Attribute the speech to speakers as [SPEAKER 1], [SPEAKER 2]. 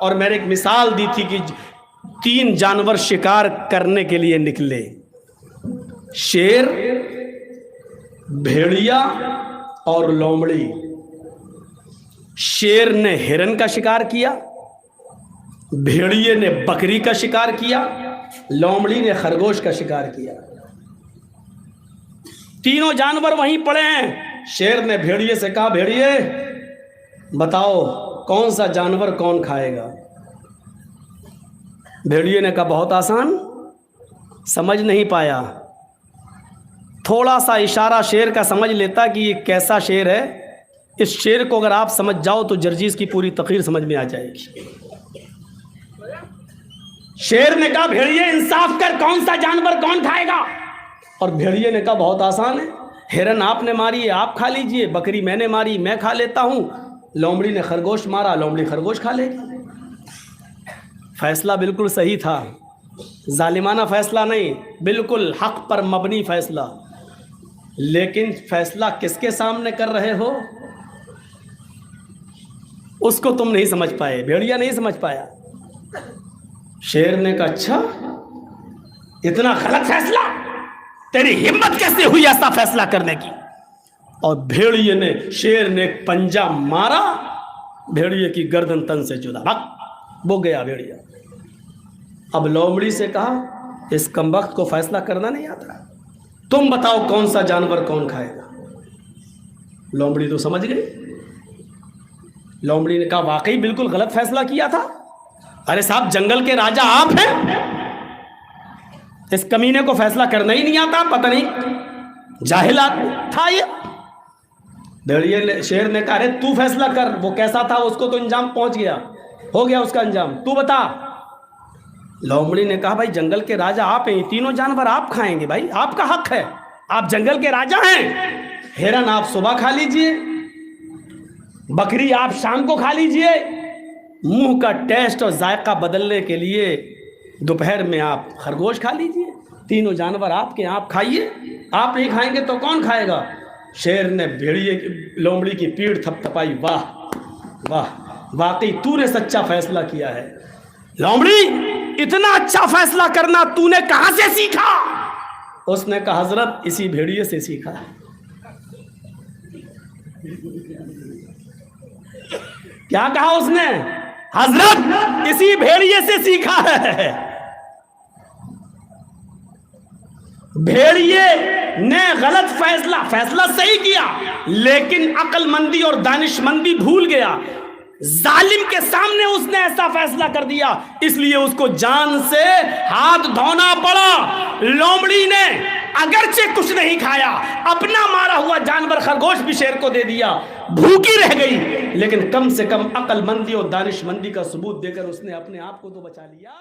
[SPEAKER 1] اور میں نے ایک مثال دی تھی کہ 3 جانور شکار کرنے کے لیے نکلے، شیر، بھیڑیا اور لومڑی۔ شیر نے ہرن کا شکار کیا، بھیڑیے نے بکری کا شکار کیا، لومڑی نے خرگوش کا شکار کیا۔ تینوں جانور وہیں پڑے ہیں۔ شیر نے بھیڑیے سے کہا، بھیڑیے بتاؤ کون سا جانور کون کھائے گا؟ بھیڑیے نے کہا بہت آسان، سمجھ نہیں پایا۔ تھوڑا سا اشارہ شیر کا سمجھ لیتا کہ یہ کیسا شیر ہے۔ اس شیر کو اگر آپ سمجھ جاؤ تو جرجیز کی پوری تقریر سمجھ میں آ جائے گی۔ شیر نے کہا بھیڑیے انصاف کر، کون سا جانور کون کھائے گا؟ اور بھیڑیے نے کہا بہت آسان ہے، ہرن آپ نے ماری ہے آپ کھا لیجئے، بکری میں نے ماری میں کھا لیتا ہوں، لومڑی نے خرگوش مارا لومڑی خرگوش کھا لے گی۔ فیصلہ بالکل صحیح تھا، ظالمانہ فیصلہ نہیں، بالکل حق پر مبنی فیصلہ۔ لیکن فیصلہ کس کے سامنے کر رہے ہو اس کو تم نہیں سمجھ پائے، بھیڑیا نہیں سمجھ پایا۔ شیر نے کہا اچھا اتنا غلط فیصلہ، تیری ہمت کیسے ہوئی ایسا فیصلہ کرنے کی؟ اور بھیڑیے نے، شیر نے ایک پنجہ مارا، بھیڑیے کی گردن تن سے جدا، بھگ وہ گیا بھیڑیا۔ اب لومڑی سے کہا اس کمبخت کو فیصلہ کرنا نہیں آتا، تم بتاؤ کون سا جانور کون کھائے گا؟ لومڑی تو سمجھ گئی۔ لومڑی نے کہا واقعی بالکل غلط فیصلہ کیا تھا، ارے صاحب جنگل کے راجا آپ ہیں، اس کمینے کو فیصلہ کرنا ہی نہیں آتا، پتہ نہیں جاہل تھا یہ۔ بھیڑیے شیر نے کہا ارے تو فیصلہ کر، وہ کیسا تھا اس کو تو انجام پہنچ گیا، ہو گیا اس کا انجام، تو بتا۔ لومڑی نے کہا بھائی جنگل کے راجا آپ ہیں، یہ تینوں جانور آپ کھائیں گے، بھائی آپ کا حق ہے، آپ جنگل کے راجا ہیں۔ ہرن آپ صبح کھا لیجئے، بکری آپ شام کو کھا لیجئے، منہ کا ٹیسٹ اور ذائقہ بدلنے کے لیے دوپہر میں آپ خرگوش کھا لیجئے، تینوں جانور آپ کے، آپ کھائیے، آپ نہیں کھائیں گے تو کون کھائے گا؟ شیر نے بھیڑیے لومڑی کی پیٹھ تھپ تھپائی، واہ واہ واقعی تو نے سچا فیصلہ کیا ہے۔ لومڑی اتنا اچھا فیصلہ کرنا تو نے کہاں سے سیکھا؟ اس نے کہا حضرت اسی بھیڑیے سے سیکھا ہے۔ کیا کہا اس نے؟ حضرت اسی بھیڑیے سے سیکھا ہے۔ بھیڑیے نے غلط فیصلہ صحیح کیا، لیکن عقل مندی اور دانش مندی بھول گیا، ظالم کے سامنے اس نے ایسا فیصلہ کر دیا، اس لیے اس کو جان سے ہاتھ دھونا پڑا۔ لومڑی نے اگرچہ کچھ نہیں کھایا، اپنا مارا ہوا جانور خرگوش بھی شیر کو دے دیا، بھوکی رہ گئی، لیکن کم سے کم عقل مندی اور دانش مندی کا ثبوت دے کر اس نے اپنے آپ کو تو بچا لیا۔